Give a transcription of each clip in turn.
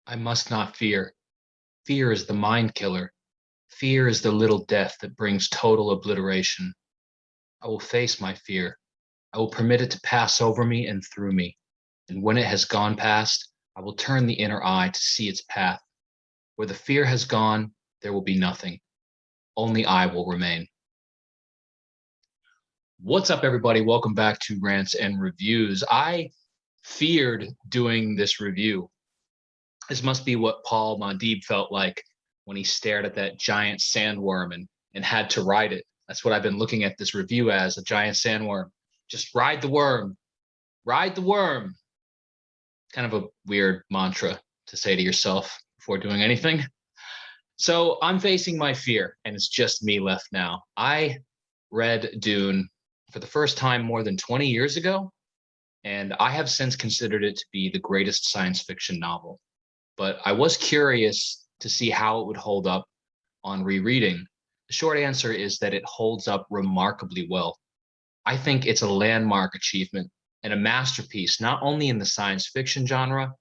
I must not fear. Fear is the mind killer. Fear is the little death that brings total obliteration. I will face my fear. I will permit it to pass over me and through me. And when it has gone past, I will turn the inner eye to see its path. Where the fear has gone, there will be nothing. Only I will remain. What's up, everybody? Welcome back to Rants and Reviews. I feared doing this review. This must be what Paul Muad'Dib felt like when he stared at that giant sandworm and had to ride it. That's what I've been looking at this review as, a giant sandworm. Just ride the worm. Ride the worm. Kind of a weird mantra to say to yourself before doing anything. So I'm facing my fear, and it's just me left now. I read Dune for the first time more than 20 years ago, and I have since considered it to be the greatest science fiction novel. But I was curious to see how it would hold up on rereading. The short answer is that it holds up remarkably well. I think it's a landmark achievement and a masterpiece, not only in the science fiction genre,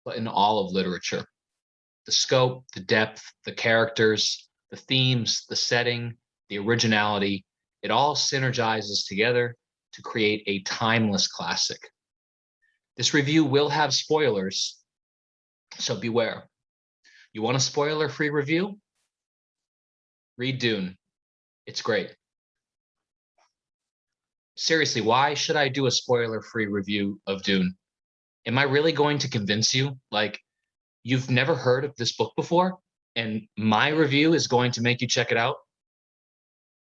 but in all of literature. The scope, the depth, the characters, the themes, the setting, the originality, it all synergizes together to create a timeless classic. This review will have spoilers, so beware. You want a spoiler-free review? Read Dune. It's great. Seriously, why should I do a spoiler-free review of Dune? Am I really going to convince you? Like, you've never heard of this book before, and my review is going to make you check it out?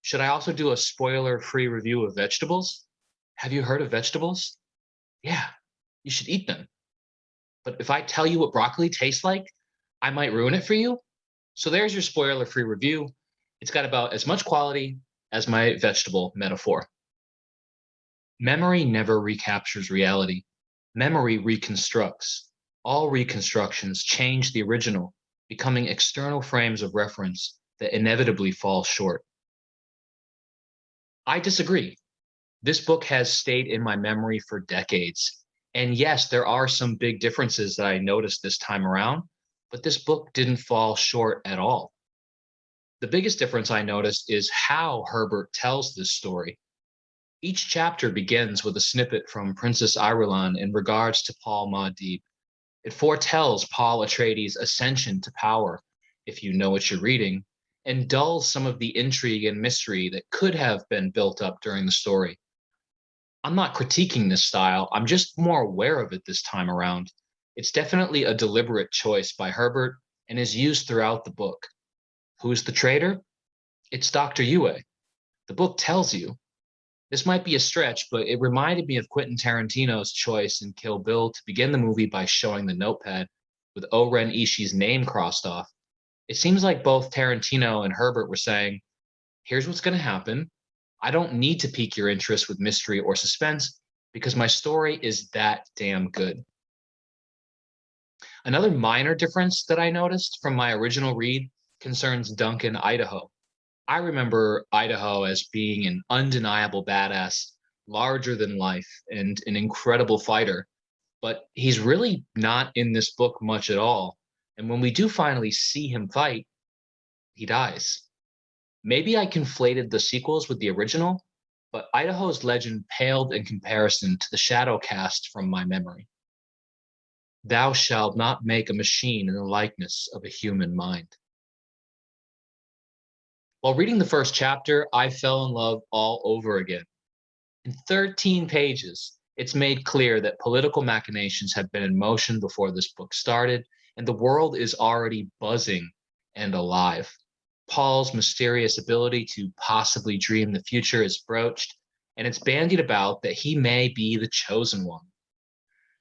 Should I also do a spoiler-free review of vegetables? Have you heard of vegetables? Yeah, you should eat them. But if I tell you what broccoli tastes like, I might ruin it for you. So there's your spoiler-free review. It's got about as much quality as my vegetable metaphor. Memory never recaptures reality. Memory reconstructs. All reconstructions change the original, becoming external frames of reference that inevitably fall short. I disagree. This book has stayed in my memory for decades. And yes, there are some big differences that I noticed this time around, but this book didn't fall short at all. The biggest difference I noticed is how Herbert tells this story. Each chapter begins with a snippet from Princess Irulan in regards to Paul Muad'Dib. It foretells Paul Atreides' ascension to power, if you know what you're reading, and dulls some of the intrigue and mystery that could have been built up during the story. I'm not critiquing this style, I'm just more aware of it this time around. It's definitely a deliberate choice by Herbert and is used throughout the book. Who's the traitor? It's Dr. Yue. The book tells you. This might be a stretch, but it reminded me of Quentin Tarantino's choice in Kill Bill to begin the movie by showing the notepad with O-Ren Ishii's name crossed off. It seems like both Tarantino and Herbert were saying, here's what's going to happen. I don't need to pique your interest with mystery or suspense because my story is that damn good. Another minor difference that I noticed from my original read concerns Duncan Idaho. I remember Idaho as being an undeniable badass, larger than life, and an incredible fighter. But he's really not in this book much at all. And when we do finally see him fight, he dies. Maybe I conflated the sequels with the original, but Idaho's legend paled in comparison to the shadow cast from my memory. Thou shalt not make a machine in the likeness of a human mind. While reading the first chapter, I fell in love all over again. In 13 pages, it's made clear that political machinations have been in motion before this book started, and the world is already buzzing and alive. Paul's mysterious ability to possibly dream the future is broached, and it's bandied about that he may be the chosen one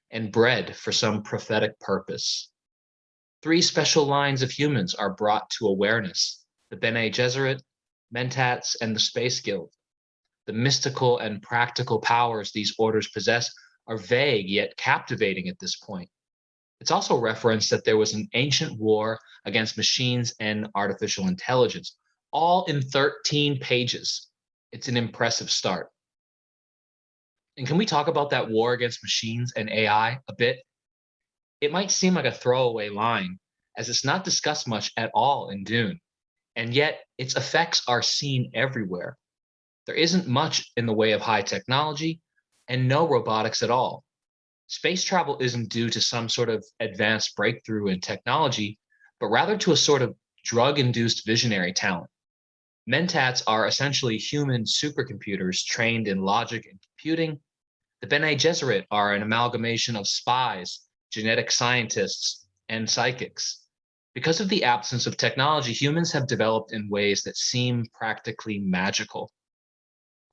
and bred for some prophetic purpose. 3 special lines of humans are brought to awareness: the Bene Gesserit, Mentats, and the Space Guild. The mystical and practical powers these orders possess are vague yet captivating at this point. It's also referenced that there was an ancient war against machines and artificial intelligence, all in 13 pages. It's an impressive start. And can we talk about that war against machines and AI a bit? It might seem like a throwaway line, as it's not discussed much at all in Dune, and yet its effects are seen everywhere. There isn't much in the way of high technology and no robotics at all. Space travel isn't due to some sort of advanced breakthrough in technology, but rather to a sort of drug induced visionary talent. Mentats are essentially human supercomputers trained in logic and computing. The Bene Gesserit are an amalgamation of spies, genetic scientists, and psychics. Because of the absence of technology, humans have developed in ways that seem practically magical.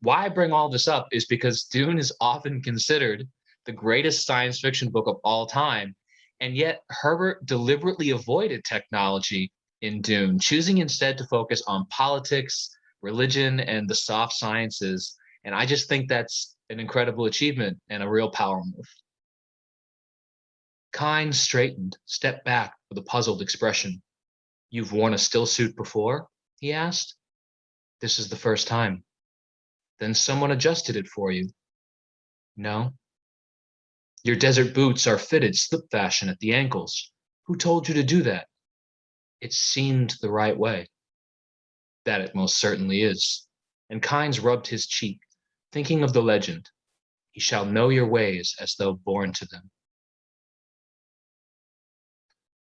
Why I bring all this up is because Dune is often considered the greatest science fiction book of all time, and yet Herbert deliberately avoided technology in Dune, choosing instead to focus on politics, religion, and the soft sciences. And I just think that's an incredible achievement and a real power move. Kynes straightened, stepped back with a puzzled expression. You've worn a still suit before? He asked. This is the first time. Then someone adjusted it for you. No. Your desert boots are fitted slip fashion at the ankles. Who told you to do that? It seemed the right way. That it most certainly is. And Kynes rubbed his cheek, thinking of the legend. He shall know your ways as though born to them.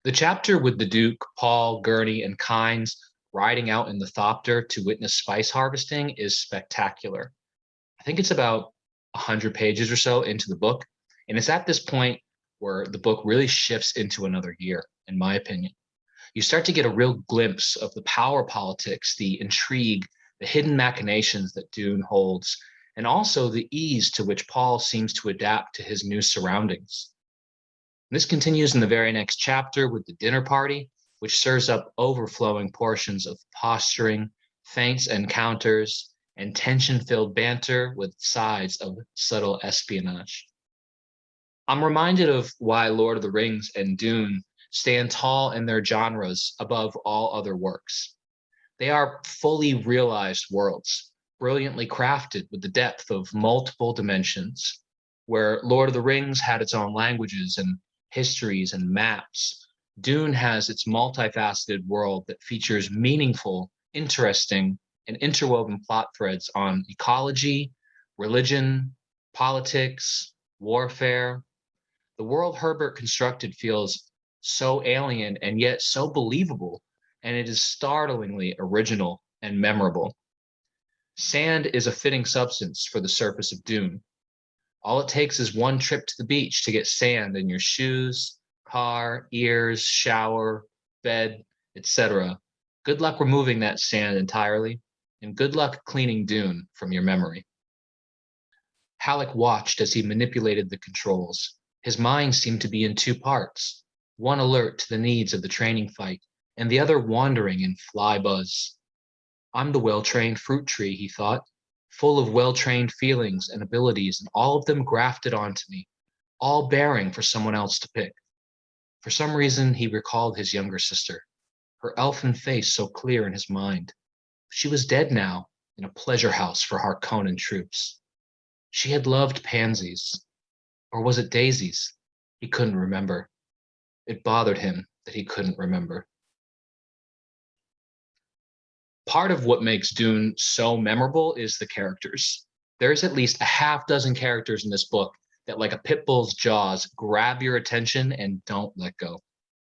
The chapter with the Duke, Paul, Gurney, and Kynes riding out in the Thopter to witness spice harvesting is spectacular. I think it's about 100 pages or so into the book. And it's at this point where the book really shifts into another year, in my opinion. You start to get a real glimpse of the power politics, the intrigue, the hidden machinations that Dune holds, and also the ease to which Paul seems to adapt to his new surroundings. This continues in the very next chapter with the dinner party, which serves up overflowing portions of posturing, feints and counters, and tension-filled banter with sides of subtle espionage. I'm reminded of why Lord of the Rings and Dune stand tall in their genres above all other works. They are fully realized worlds, brilliantly crafted with the depth of multiple dimensions, where Lord of the Rings had its own languages and histories and maps. Dune has its multifaceted world that features meaningful, interesting, and interwoven plot threads on ecology, religion, politics, warfare. The world Herbert constructed feels so alien and yet so believable, and it is startlingly original and memorable. Sand is a fitting substance for the surface of Dune. All it takes is one trip to the beach to get sand in your shoes, car, ears, shower, bed, etc. Good luck removing that sand entirely, and good luck cleaning Dune from your memory. Halleck watched as he manipulated the controls. His mind seemed to be in two parts, one alert to the needs of the training fight, and the other wandering in fly buzz. I'm the well-trained fruit tree, he thought, full of well-trained feelings and abilities, and all of them grafted onto me, all bearing for someone else to pick. For some reason, he recalled his younger sister, her elfin face so clear in his mind. She was dead now, in a pleasure house for Harkonnen troops. She had loved pansies. Or was it daisies? He couldn't remember. It bothered him that he couldn't remember. Part of what makes Dune so memorable is the characters. There's at least a half dozen characters in this book that, like a pit bull's jaws, grab your attention and don't let go.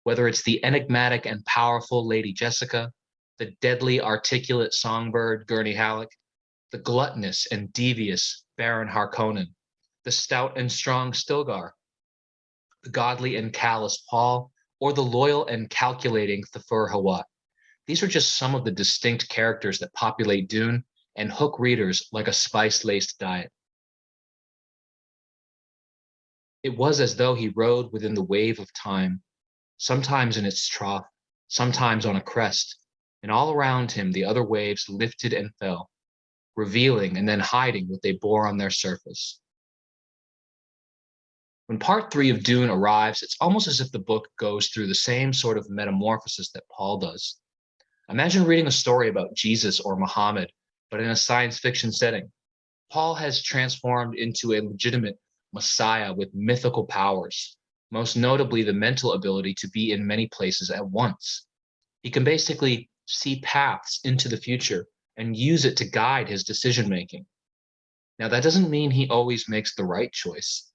Whether it's the enigmatic and powerful Lady Jessica, the deadly articulate songbird Gurney Halleck, the gluttonous and devious Baron Harkonnen, the stout and strong Stilgar, the godly and callous Paul, or the loyal and calculating Thufir Hawat. These are just some of the distinct characters that populate Dune and hook readers like a spice-laced diet. It was as though he rode within the wave of time, sometimes in its trough, sometimes on a crest, and all around him the other waves lifted and fell, revealing and then hiding what they bore on their surface. When part 3 of Dune arrives, it's almost as if the book goes through the same sort of metamorphosis that Paul does. Imagine reading a story about Jesus or Muhammad, but in a science fiction setting. Paul has transformed into a legitimate messiah with mythical powers, most notably the mental ability to be in many places at once. He can basically see paths into the future and use it to guide his decision making. Now, that doesn't mean he always makes the right choice.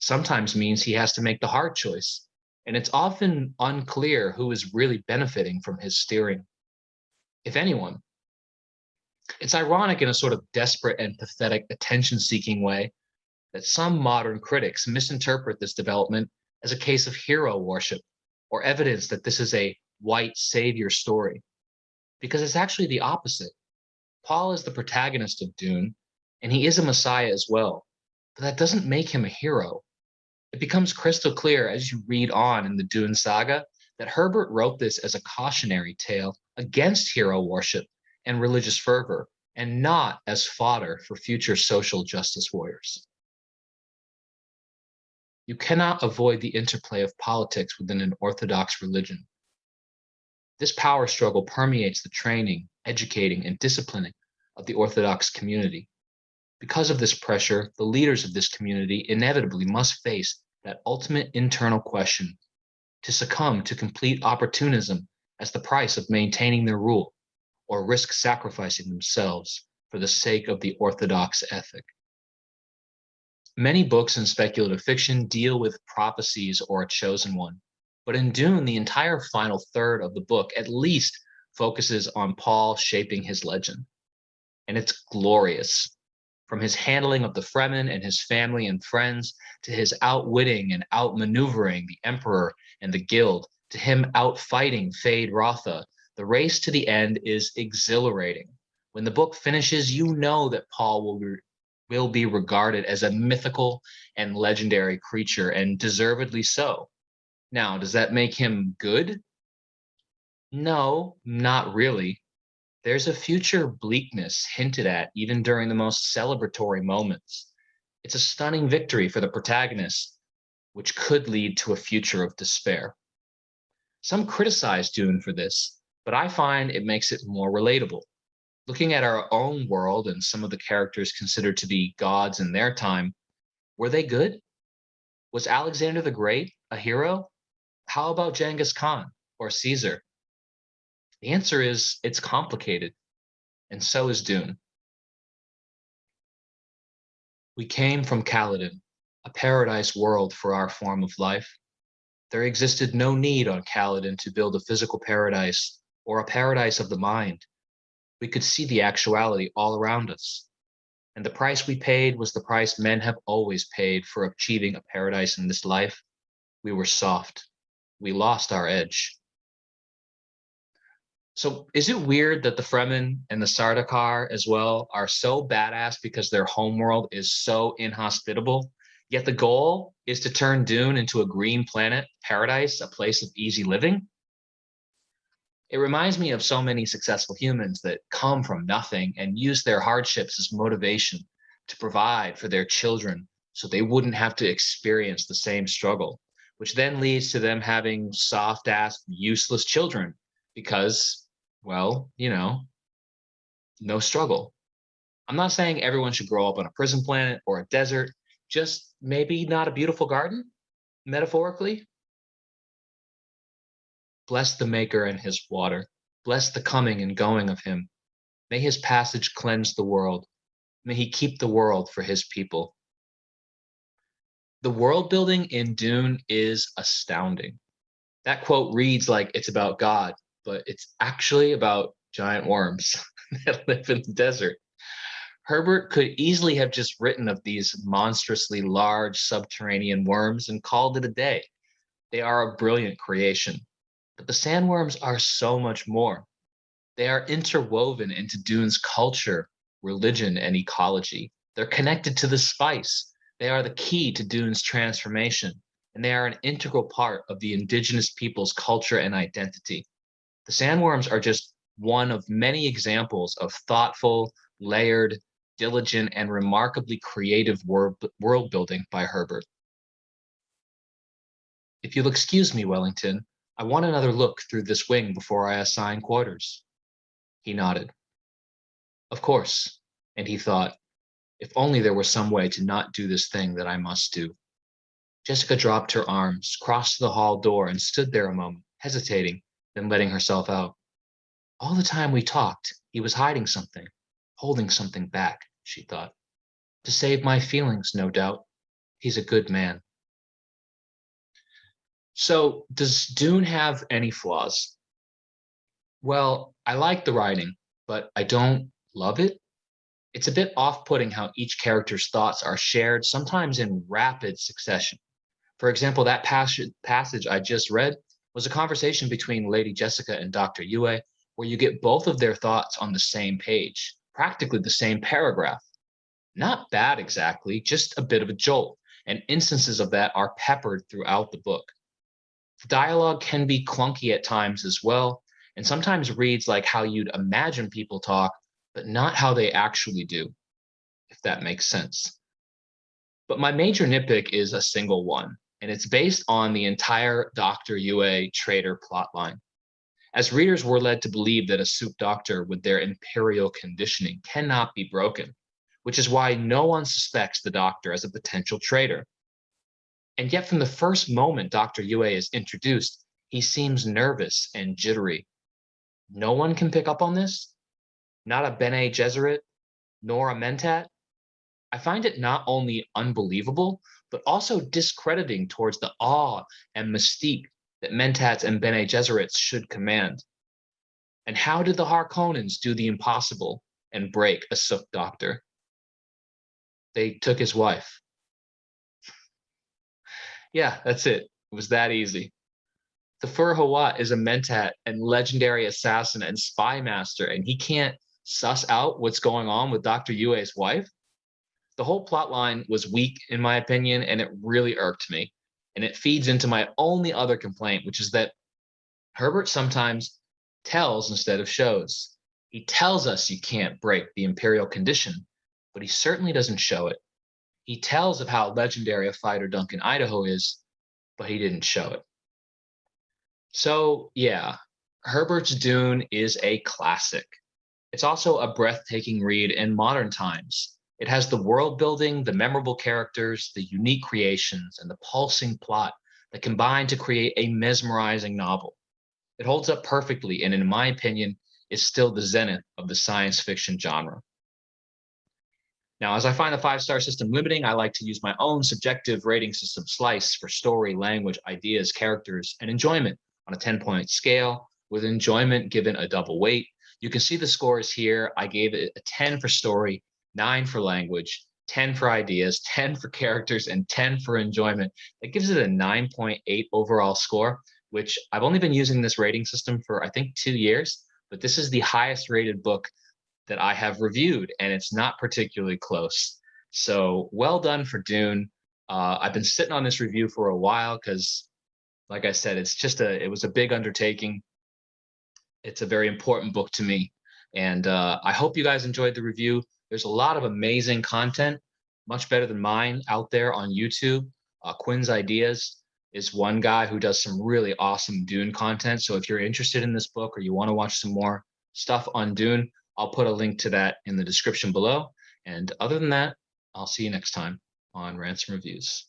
Sometimes means he has to make the hard choice, and it's often unclear who is really benefiting from his steering, if anyone. It's ironic in a sort of desperate and pathetic attention seeking way that some modern critics misinterpret this development as a case of hero worship or evidence that this is a white savior story, because it's actually the opposite. Paul is the protagonist of Dune, and he is a messiah as well, but that doesn't make him a hero. It becomes crystal clear as you read on in the Dune saga that Herbert wrote this as a cautionary tale against hero worship and religious fervor, and not as fodder for future social justice warriors. You cannot avoid the interplay of politics within an orthodox religion. This power struggle permeates the training, educating, and disciplining of the Orthodox community. Because of this pressure, the leaders of this community inevitably must face that ultimate internal question: to succumb to complete opportunism as the price of maintaining their rule, or risk sacrificing themselves for the sake of the orthodox ethic. Many books in speculative fiction deal with prophecies or a chosen one, but in Dune, the entire final third of the book at least focuses on Paul shaping his legend. And it's glorious. From his handling of the Fremen and his family and friends, to his outwitting and outmaneuvering the Emperor and the Guild, to him outfighting Fade Rotha, the race to the end is exhilarating. When the book finishes, you know that Paul will be regarded as a mythical and legendary creature, and deservedly so. Now, does that make him good? No, not really. There's a future bleakness hinted at even during the most celebratory moments. It's a stunning victory for the protagonist, which could lead to a future of despair. Some criticize Dune for this, but I find it makes it more relatable. Looking at our own world and some of the characters considered to be gods in their time, were they good? Was Alexander the Great a hero? How about Genghis Khan or Caesar? The answer is it's complicated, and so is Dune. We came from Caladan, a paradise world for our form of life. There existed no need on Caladan to build a physical paradise or a paradise of the mind. We could see the actuality all around us. And the price we paid was the price men have always paid for achieving a paradise in this life. We were soft. We lost our edge. So is it weird that the Fremen and the Sardaukar as well are so badass because their homeworld is so inhospitable, yet the goal is to turn Dune into a green planet, paradise, a place of easy living? It reminds me of so many successful humans that come from nothing and use their hardships as motivation to provide for their children so they wouldn't have to experience the same struggle, which then leads to them having soft ass, useless children because, well, no struggle. I'm not saying everyone should grow up on a prison planet or a desert, just maybe not a beautiful garden, metaphorically. Bless the Maker and his water. Bless the coming and going of him. May his passage cleanse the world. May he keep the world for his people. The world building in Dune is astounding. That quote reads like it's about God, but it's actually about giant worms that live in the desert. Herbert could easily have just written of these monstrously large subterranean worms and called it a day. They are a brilliant creation. But the sandworms are so much more. They are interwoven into Dune's culture, religion, and ecology. They're connected to the spice. They are the key to Dune's transformation, and they are an integral part of the indigenous people's culture and identity. The sandworms are just one of many examples of thoughtful, layered, diligent, and remarkably creative world building by Herbert. If you'll excuse me, Wellington, I want another look through this wing before I assign quarters. He nodded. Of course, and he thought, if only there were some way to not do this thing that I must do. Jessica dropped her arms, crossed to the hall door, and stood there a moment, hesitating, then letting herself out. All the time we talked, he was hiding something, holding something back, she thought. To save my feelings, no doubt. He's a good man. So, does Dune have any flaws? Well, I like the writing, but I don't love it. It's a bit off putting how each character's thoughts are shared, sometimes in rapid succession. For example, that passage I just read was a conversation between Lady Jessica and Dr. Yue, where you get both of their thoughts on the same page, practically the same paragraph. Not bad exactly, just a bit of a jolt, and instances of that are peppered throughout the book. The dialogue can be clunky at times as well, and sometimes reads like how you'd imagine people talk, but not how they actually do, if that makes sense. But my major nitpick is a single one, and it's based on the entire Dr. Yue traitor plotline. As readers, we're led to believe that a soup doctor with their imperial conditioning cannot be broken, which is why no one suspects the doctor as a potential traitor. And yet, from the first moment Dr. Yue is introduced, he seems nervous and jittery. No one can pick up on this? Not a Bene Gesserit, nor a Mentat? I find it not only unbelievable, but also discrediting towards the awe and mystique that Mentats and Bene Gesserits should command. And how did the Harkonnens do the impossible and break a Sook doctor? They took his wife. Yeah, that's it. It was that easy. The Fur Hawat is a Mentat and legendary assassin and spy master, and he can't suss out what's going on with Dr. Yue's wife. The whole plot line was weak, in my opinion, and it really irked me. And it feeds into my only other complaint, which is that Herbert sometimes tells instead of shows. He tells us you can't break the imperial condition, but he certainly doesn't show it. He tells of how legendary a fighter Duncan Idaho is, but he didn't show it. So, yeah, Herbert's Dune is a classic. It's also a breathtaking read in modern times. It has the world building, the memorable characters, the unique creations, and the pulsing plot that combine to create a mesmerizing novel. It holds up perfectly and, in my opinion, is still the zenith of the science fiction genre. Now, as I find the five-star system limiting, I like to use my own subjective rating system slice for story, language, ideas, characters, and enjoyment on a 10-point scale, with enjoyment given a double weight. You can see the scores here. I gave it a 10 for story, 9 for language, 10 for ideas, 10 for characters, and 10 for enjoyment. That gives it a 9.8 overall score, which I've only been using this rating system for, I think, 2 years, but this is the highest rated book that I have reviewed, and it's not particularly close. So well done for Dune. I've been sitting on this review for a while because, like I said, it was a big undertaking. It's a very important book to me, and I hope you guys enjoyed the review. There's a lot of amazing content, much better than mine, out there on YouTube. Quinn's Ideas is one guy who does some really awesome Dune content. So if you're interested in this book or you want to watch some more stuff on Dune, I'll put a link to that in the description below. And other than that, I'll see you next time on Ransom Reviews.